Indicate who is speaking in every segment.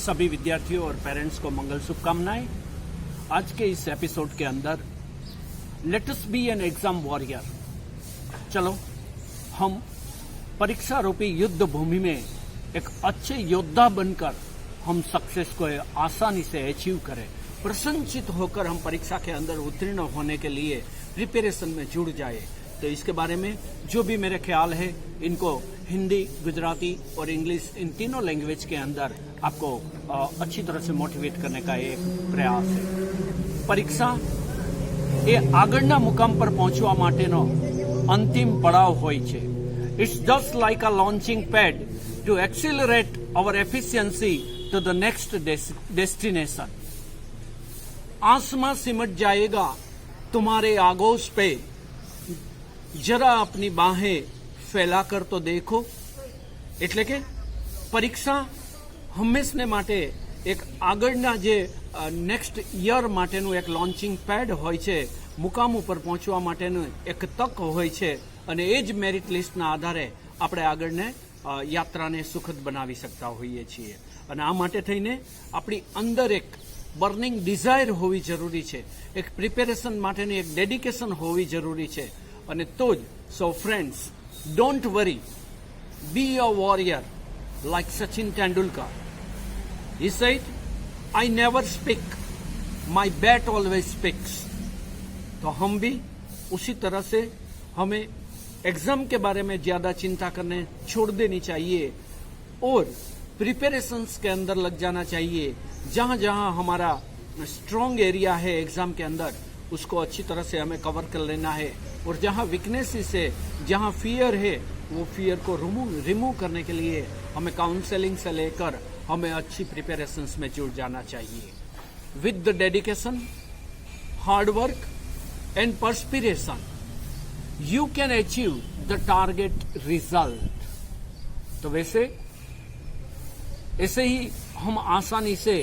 Speaker 1: सभी विद्यार्थियों और पेरेंट्स को मंगल शुभकामनाएं। आज के इस एपिसोड के अंदर let us B an exam warrior. चलो हम परीक्षा रूपी युद्ध भूमि में एक अच्छे योद्धा बनकर हम सक्सेस को आसानी से अचीव करें, प्रसन्नचित होकर हम परीक्षा के अंदर उत्तीर्ण होने के लिए प्रिपरेशन में जुड़ जाए। तो इसके बारे में जो भी मेरे ख्याल है, इनको हिंदी, गुजराती और इंग्लिश इन तीनों लैंग्वेज के अंदर आपको अच्छी तरह से मोटिवेट करने का एक प्रयास है। परीक्षा એ આગળના મુકામ પર પહોંચવા માટેનો અંતિમ પડાવ હોય છે. It's just like a launching pad to accelerate our efficiency to the next destination. आसमां सिमट जाएगा तुम्हारे आगोश पे, जरा अपनी बाहें फैलाकर तो देखो. એટલે કે પરીક્ષા હંમેશને માટે એક આગળના જે નેક્સ્ટ યર માટેનું એક લોન્ચિંગ પેડ હોય છે, મુકામ ઉપર પહોંચવા માટેનું એક તક હોય છે, અને એ જ મેરિટ લિસ્ટના આધારે આપણે આગળને યાત્રાને સુખદ બનાવી શકતા હોઈએ છીએ. અને આ માટે થઈને આપણી અંદર એક બર્નિંગ ડિઝાયર હોવી જરૂરી છે, એક પ્રિપેરેશન માટેની એક ડેડિકેશન હોવી જરૂરી છે, અને તો જ so friends, don't worry, be a warrior like Sachin Tendulkar. He said, I never speak, my bat always speaks. तो हम भी उसी तरह से हमें एग्जाम के बारे में ज्यादा चिंता करने छोड़ देनी चाहिए और प्रिपरेशंस के अंदर लग जाना चाहिए. जहां जहां हमारा स्ट्रॉन्ग एरिया है एग्जाम के अंदर, उसको अच्छी तरह से हमें कवर कर लेना है, और जहां वीकनेसेस है, जहां फियर है, वो फियर को रिमूव करने के लिए हमें काउंसलिंग से लेकर हमें अच्छी प्रिपरेशंस में जुड़ जाना चाहिए. With the dedication, hard work and perspiration, you can achieve the target result. तो ऐसे ही हम आसानी से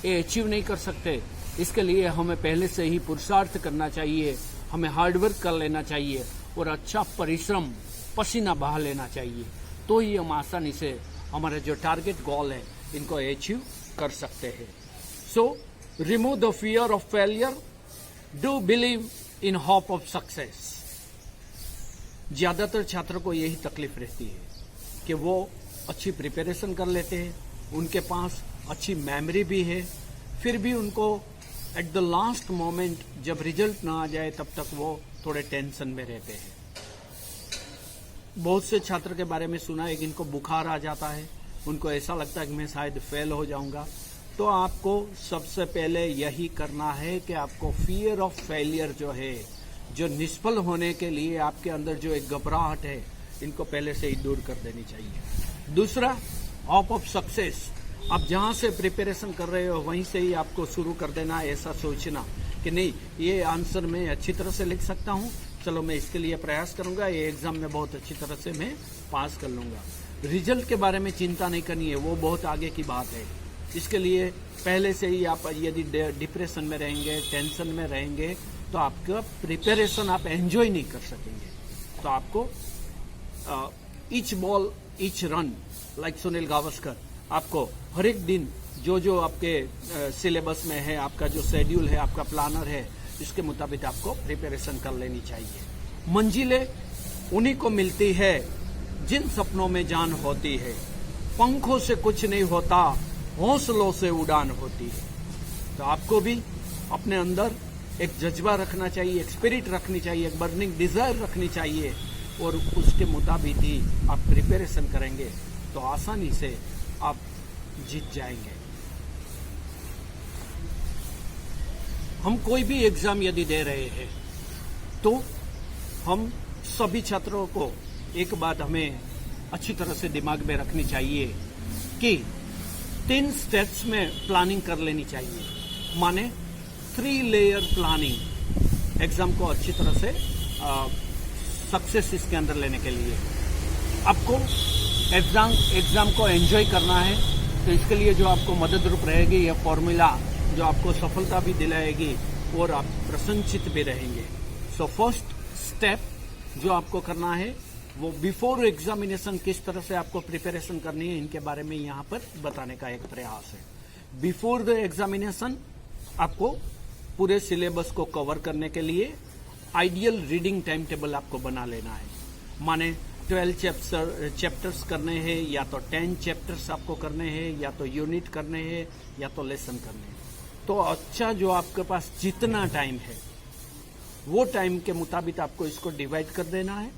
Speaker 1: ये अचीव नहीं कर सकते. इसके लिए हमें पहले से ही पुरुषार्थ करना चाहिए, हमें हार्ड वर्क कर लेना चाहिए और अच्छा परिश्रम, पसीना बहा लेना चाहिए. तो ही हम आसानी से हमारे जो टारगेट गोल है इनको अचीव कर सकते हैं. So remove the fear of failure, do believe in hope of success. ज्यादातर छात्रों को यही तकलीफ रहती है कि वो अच्छी प्रिपरेशन कर लेते हैं, उनके पास अच्छी मेमोरी भी है, फिर भी उनको एट द लास्ट मोमेंट जब रिजल्ट ना आ जाए तब तक वो थोड़े टेंशन में रहते हैं. बहुत से छात्र के बारे में सुना है कि इनको बुखार आ जाता है, उनको ऐसा लगता है कि मैं शायद फेल हो जाऊंगा. तो आपको सबसे पहले यही करना है कि आपको फियर ऑफ फेलियर जो है, जो निष्फल होने के लिए आपके अंदर जो एक घबराहट है, इनको पहले से ही दूर कर देनी चाहिए. दूसरा, होप ऑफ सक्सेस. आप जहां से प्रिपरेशन कर रहे हो वहीं से ही आपको शुरू कर देना है. ऐसा सोचना कि नहीं, ये आंसर मैं अच्छी तरह से लिख सकता हूं, चलो मैं इसके लिए प्रयास करूंगा, ये एग्जाम में बहुत अच्छी तरह से मैं पास कर लूंगा. रिजल्ट के बारे में चिंता नहीं करनी है, वो बहुत आगे की बात है. इसके लिए पहले से ही आप यदि डिप्रेशन में रहेंगे, टेंशन में रहेंगे, तो आपका प्रिपरेशन आप एंजॉय नहीं कर सकेंगे. तो आपको each ball each run, like Sunil Gavaskar, आपको हर एक दिन जो जो आपके सिलेबस में है, आपका जो शेड्यूल है, आपका प्लानर है, इसके मुताबिक आपको प्रिपरेशन कर लेनी चाहिए. मंजिलें उन्हीं को मिलती है जिन सपनों में जान होती है, पंखों से कुछ नहीं होता, हौसलों से उड़ान होती है. तो आपको भी अपने अंदर एक जज्बा रखना चाहिए, एक स्पिरिट रखनी चाहिए, एक बर्निंग डिजायर रखनी चाहिए, और उसके मुताबिक ही आप प्रिपरेशन करेंगे तो आसानी से आप जीत जाएंगे. हम कोई भी एग्जाम यदि दे रहे हैं तो हम सभी छात्रों को एक बात हमें अच्छी तरह से दिमाग में रखनी चाहिए कि 3 स्टेप्स में प्लानिंग कर लेनी चाहिए. माने 3 लेयर प्लानिंग एग्जाम को अच्छी तरह से सक्सेस इसके अंदर लेने के लिए. आपको एग्जाम को एंजॉय करना है, तो इसके लिए जो आपको मदद रूप रहेगी यह फॉर्मूला जो आपको सफलता भी दिलाएगी और आप प्रसन्नचित भी रहेंगे. सो फर्स्ट स्टेप जो आपको करना है वो बिफोर एग्जामिनेशन किस तरह से आपको प्रिपरेशन करनी है, इनके बारे में यहाँ पर बताने का एक प्रयास है. बिफोर द एग्जामिनेशन आपको पूरे सिलेबस को कवर करने के लिए आइडियल रीडिंग टाइम टेबल आपको बना लेना है। माने 12 चैप्टर्स करने हैं, या तो 10 चैप्टर्स आपको करने हैं, या तो यूनिट करने हैं, या तो लेसन करने हैं। तो अच्छा, जो आपके पास जितना टाइम है वो टाइम के मुताबिक आपको इसको डिवाइड कर देना है,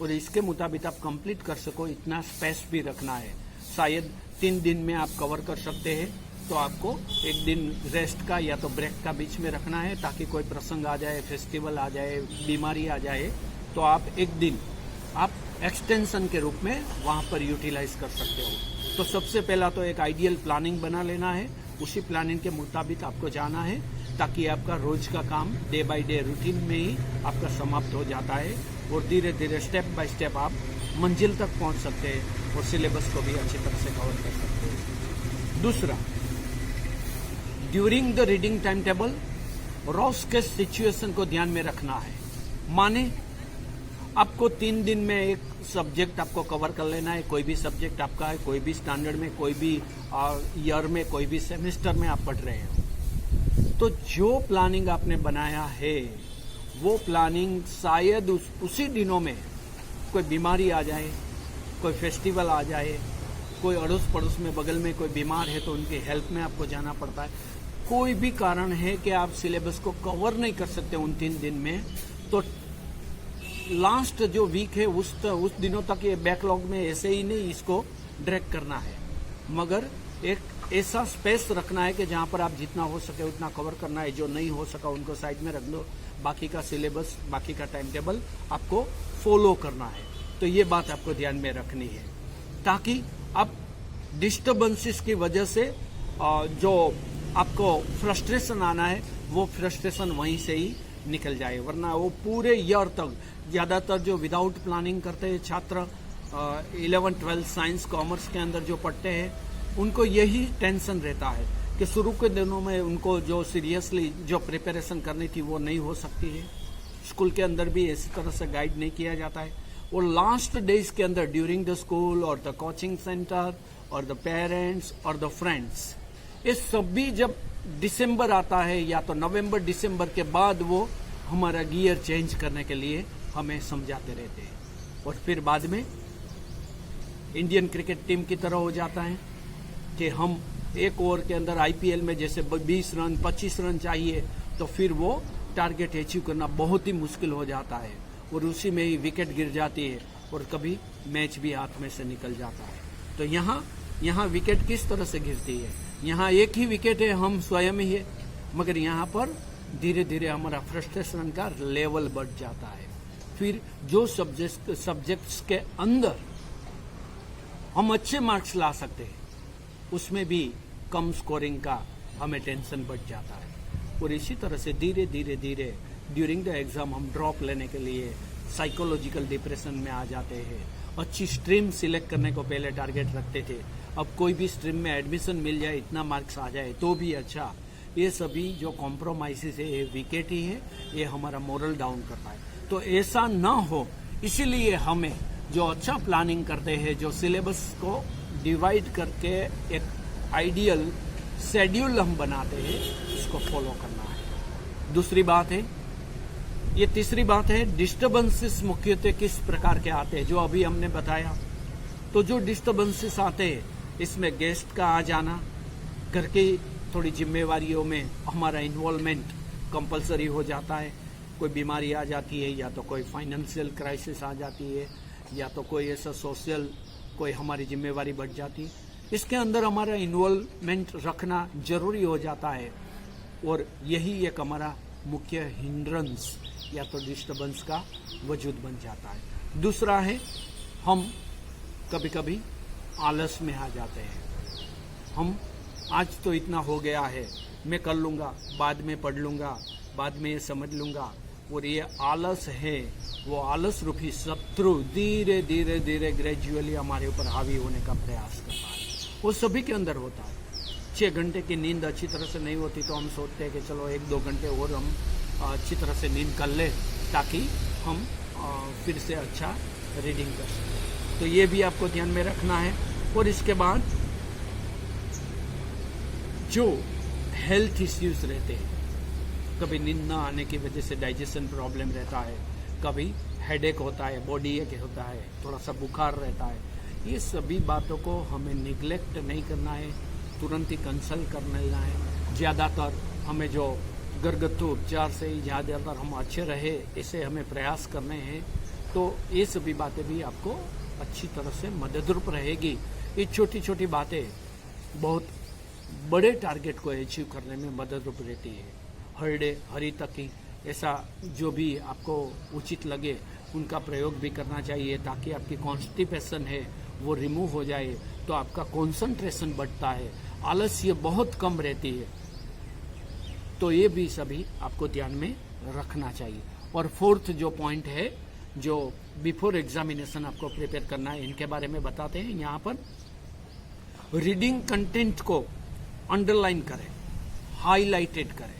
Speaker 1: और इसके मुताबिक आप कंप्लीट कर सको इतना स्पेस भी रखना है। शायद 3 दिन में आप कवर कर सकते हैं, तो आपको एक दिन रेस्ट का या तो ब्रेक का बीच में रखना है, ताकि कोई प्रसंग आ जाए, फेस्टिवल आ जाए, बीमारी आ जाए, तो आप एक दिन आप एक्सटेंशन के रूप में वहां पर यूटिलाइज कर सकते हो। तो सबसे पहला तो एक आइडियल प्लानिंग बना लेना है, उसी प्लानिंग के मुताबिक आपको जाना है, ताकि आपका रोज का काम डे बाय डे रूटीन में ही आपका समाप्त हो जाता है, और धीरे धीरे स्टेप बाय स्टेप आप मंजिल तक पहुंच सकते हैं और सिलेबस को भी अच्छी तरह से कवर कर सकते हैं। दूसरा, during the reading time table Ross के सिचुएशन को ध्यान में रखना है। माने आपको 3 दिन में एक सब्जेक्ट आपको कवर कर लेना है, कोई भी सब्जेक्ट आपका है, कोई भी स्टैंडर्ड में, कोई भी ईयर में, कोई भी सेमेस्टर में आप पढ़ रहे हैं। तो जो प्लानिंग आपने बनाया है वो प्लानिंग शायद उसी दिनों में कोई बीमारी आ जाए, कोई फेस्टिवल आ जाए, कोई अड़ोस पड़ोस में बगल में कोई बीमार है तो उनकी हेल्प में आपको जाना पड़ता है, कोई भी कारण है कि आप सिलेबस को कवर नहीं कर सकते उन 3 दिन में, तो लास्ट जो वीक है उस दिनों तक ये बैकलॉग में ऐसे ही नहीं इसको ड्रैग करना है, मगर एक ऐसा स्पेस रखना है कि जहां पर आप जितना हो सके उतना कवर करना है। जो नहीं हो सका उनको साइड में रख दो, बाकी का सिलेबस, बाकी का टाइम टेबल आपको फॉलो करना है। तो ये बात आपको ध्यान में रखनी है, ताकि आप डिस्टर्बेंसेस की वजह से जो आपको फ्रस्ट्रेशन आना है वो फ्रस्ट्रेशन वहीं से ही निकल जाए, वरना वो पूरे ईयर तक ज्यादातर जो विदाउट प्लानिंग करते हैं छात्र 11, 12 साइंस कॉमर्स के अंदर जो पढ़ते हैं, उनको यही टेंशन रहता है कि शुरू के दिनों में उनको जो सीरियसली जो प्रिपरेशन करनी थी वो नहीं हो सकती है। स्कूल के अंदर भी इसी तरह से गाइड नहीं किया जाता है, और लास्ट डेज के अंदर ड्यूरिंग द स्कूल और द कोचिंग सेंटर और द पेरेंट्स और द फ्रेंड्स, ये सभी जब दिसंबर आता है या तो नवंबर दिसंबर के बाद वो हमारा गियर चेंज करने के लिए हमें समझाते रहते हैं, और फिर बाद में इंडियन क्रिकेट टीम की तरह हो जाता है कि हम एक ओवर के अंदर आईपीएल में जैसे 20 रन 25 रन चाहिए, तो फिर वो टारगेट अचीव करना बहुत ही मुश्किल हो जाता है, और उसी में ही विकेट गिर जाती है और कभी मैच भी हाथ में से निकल जाता है। तो यहाँ विकेट किस तरह से गिरती है, यहाँ एक ही विकेट है, हम स्वयं ही है, मगर यहाँ पर धीरे धीरे हमारा फ्रस्ट्रेशन का लेवल बढ़ जाता है। फिर जो सब्जेक्ट्स के अंदर हम अच्छे मार्क्स ला सकते हैं उसमें भी कम स्कोरिंग का हमें टेंशन बढ़ जाता है, और इसी तरह से धीरे धीरे ड्यूरिंग द एग्जाम हम ड्रॉप लेने के लिए साइकोलॉजिकल डिप्रेशन में आ जाते हैं। अच्छी स्ट्रीम सिलेक्ट करने को पहले टारगेट रखते थे, अब कोई भी स्ट्रीम में एडमिशन मिल जाए, इतना मार्क्स आ जाए तो भी अच्छा। ये सभी जो कॉम्प्रोमाइजेस है, ये विकेट ही है, ये हमारा मोरल डाउन करता है। तो ऐसा ना हो, इसीलिए हमें जो अच्छा प्लानिंग करते हैं, जो सिलेबस को डिवाइड करके एक आइडियल शेड्यूल हम बनाते हैं, उसको फॉलो करना है। दूसरी बात है, ये तीसरी बात है, डिस्टर्बेंसेस मुख्यतः किस प्रकार के आते हैं, जो अभी हमने बताया। तो जो डिस्टर्बेंसेस आते हैं, इसमें गेस्ट का आ जाना, घर की थोड़ी जिम्मेवारियों में हमारा इन्वॉल्वमेंट कंपलसरी हो जाता है, कोई बीमारी आ जाती है, या तो कोई फाइनेंशियल क्राइसिस आ जाती है, या तो कोई ऐसा सोशल कोई हमारी जिम्मेवारी बढ़ जाती है, इसके अंदर हमारा इन्वॉल्वमेंट रखना जरूरी हो जाता है, और यही एक हमारा मुख्य हिंड्रेंस या तो डिस्टर्बेंस का वजूद बन जाता है। दूसरा है, हम कभी कभी आलस में आ जाते हैं, हम आज तो इतना हो गया है, मैं कर लूँगा, बाद में पढ़ लूँगा, बाद में ये समझ लूँगा, और ये आलस है, वो आलस रूपी शत्रु धीरे धीरे ग्रेजुअली हमारे ऊपर हावी होने का प्रयास करता है। वो सभी के अंदर होता है। 6 घंटे की नींद अच्छी तरह से नहीं होती तो हम सोचते हैं कि चलो 1-2 घंटे और हम अच्छी तरह से नींद कर ले, ताकि हम फिर से अच्छा रीडिंग कर सकें। तो ये भी आपको ध्यान में रखना है। और इसके बाद जो हेल्थ इश्यूज रहते हैं, कभी नींद ना आने की वजह से डाइजेशन प्रॉब्लम रहता है, कभी हेडेक होता है, बॉडी एक होता है, थोड़ा सा बुखार रहता है, ये सभी बातों को हमें निगलेक्ट नहीं करना है, तुरंत ही कंसल्ट कर लेना है। ज़्यादातर हमें जो घरगथ्थू उपचार से ही ज़्यादातर हम अच्छे रहे, इसे हमें प्रयास करने हैं। तो ये सभी बातें भी आपको अच्छी तरह से मददरूप रहेगी। ये छोटी छोटी बातें बहुत बड़े टारगेट को अचीव करने में मददरूप रहती है। हर डे हरी तकी, ऐसा जो भी आपको उचित लगे उनका प्रयोग भी करना चाहिए, ताकि आपकी कॉन्स्टिपेशन है वो रिमूव हो जाए, तो आपका कॉन्सेंट्रेशन बढ़ता है, आलस्य बहुत कम रहती है। तो ये भी सभी आपको ध्यान में रखना चाहिए। और फोर्थ जो पॉइंट है, जो बिफोर एग्जामिनेशन आपको प्रिपेयर करना है, इनके बारे में बताते हैं। यहाँ पर रीडिंग कंटेंट को अंडरलाइन करें, हाईलाइटेड करें।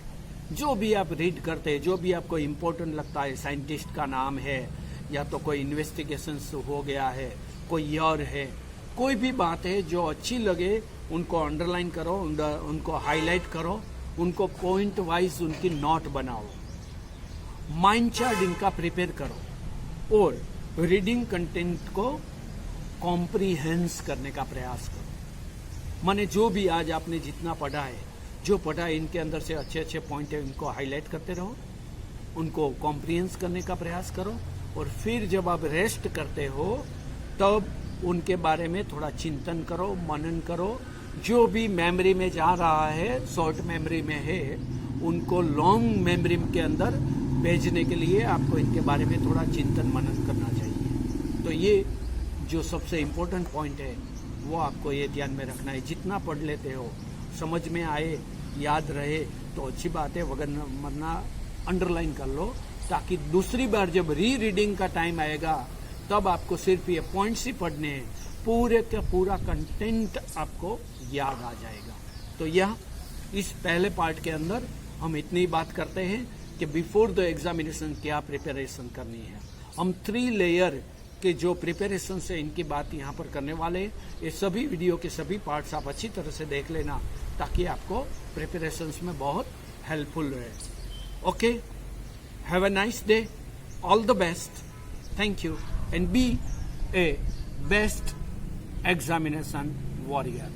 Speaker 1: जो भी आप रीड करते हैं, जो भी आपको इम्पोर्टेंट लगता है, साइंटिस्ट का नाम है या तो कोई इन्वेस्टिगेशन हो गया है, कोई ईयर है, कोई भी बात है जो अच्छी लगे उनको अंडरलाइन करो, उनको हाईलाइट करो, उनको पॉइंट वाइज उनकी नोट बनाओ, माइंड चार्ट इनका प्रिपेयर करो और रीडिंग कंटेंट को कॉम्प्रीहेंस करने का प्रयास करो। माने जो भी आज आपने जितना पढ़ा है, जो पढ़ा है, इनके अंदर से अच्छे अच्छे पॉइंट है, इनको हाईलाइट करते रहो, उनको कॉम्प्रीहेंस करने का प्रयास करो। और फिर जब आप रेस्ट करते हो तब उनके बारे में थोड़ा चिंतन करो, मनन करो। जो भी मेमोरी में जा रहा है, शॉर्ट मेमोरी में है, उनको लॉन्ग मेमोरी के अंदर भेजने के लिए आपको इनके बारे में थोड़ा चिंतन मनन करना चाहिए। तो ये जो सबसे इम्पोर्टेंट पॉइंट है वो आपको ये ध्यान में रखना है। जितना पढ़ लेते हो, समझ में आए, याद रहे तो अच्छी बात है, वरना अंडरलाइन कर लो, ताकि दूसरी बार जब री रीडिंग का टाइम आएगा तब आपको सिर्फ ये पॉइंट्स ही पढ़ने हैं, पूरे का पूरा कंटेंट आपको याद आ जाएगा। तो यह इस पहले पार्ट के अंदर हम इतनी बात करते हैं कि बिफोर द एग्जामिनेशन क्या प्रिपरेशन करनी है। हम 3 लेयर के जो प्रिपरेशन से इनकी बात यहाँ पर करने वाले हैं। ये सभी वीडियो के सभी पार्ट्स आप अच्छी तरह से देख लेना, ताकि आपको प्रिपरेशंस में बहुत हेल्पफुल रहे। Okay, have a nice day, all the best, thank you, and be a best examination warrior.